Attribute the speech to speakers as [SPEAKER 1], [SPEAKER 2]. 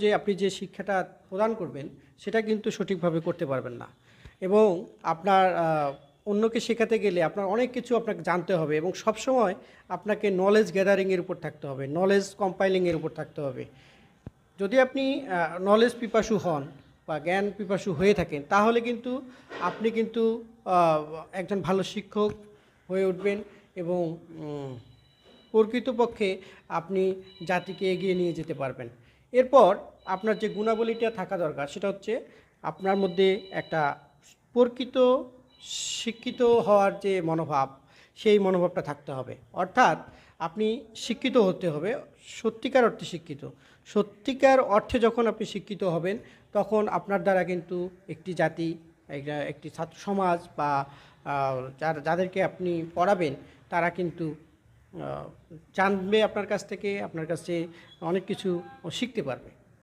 [SPEAKER 1] যে আপনি যে শিক্ষাটা প্রদান করবেন সেটা কিন্তু সঠিকভাবে করতে পারবেন না এবং আপনার অন্যকে শেখাতে গেলে আপনার অনেক কিছু আপনাকে জানতে হবে এবং সবসময় আপনাকে নলেজ গ্যাদারিংয়ের উপর থাকতে হবে, নলেজ কম্পাইলিংয়ের উপর থাকতে হবে। যদি আপনি নলেজ পিপাসু হন বা জ্ঞান পিপাসু হয়ে থাকেন তাহলে কিন্তু আপনি কিন্তু একজন ভালো শিক্ষক হয়ে উঠবেন এবং প্রকৃতপক্ষে আপনি জাতিকে এগিয়ে নিয়ে যেতে পারবেন। এরপর আপনার যে গুণাবলীটা থাকা দরকার সেটা হচ্ছে আপনার মধ্যে একটা প্রকৃত শিক্ষিত হওয়ার যে মনোভাব, সেই মনোভাবটা থাকতে হবে। অর্থাৎ আপনি শিক্ষিত হতে হবে, সত্যিকার অর্থে শিক্ষিত। সত্যিকার অর্থে যখন আপনি শিক্ষিত হবেন তখন আপনার দ্বারা কিন্তু একটি জাতি, একটি ছাত্র সমাজ বা যাদেরকে আপনি পড়াবেন তারা কিন্তু জানবে আপনার কাছ থেকে, আপনার কাছে অনেক কিছু শিখতে পারবে।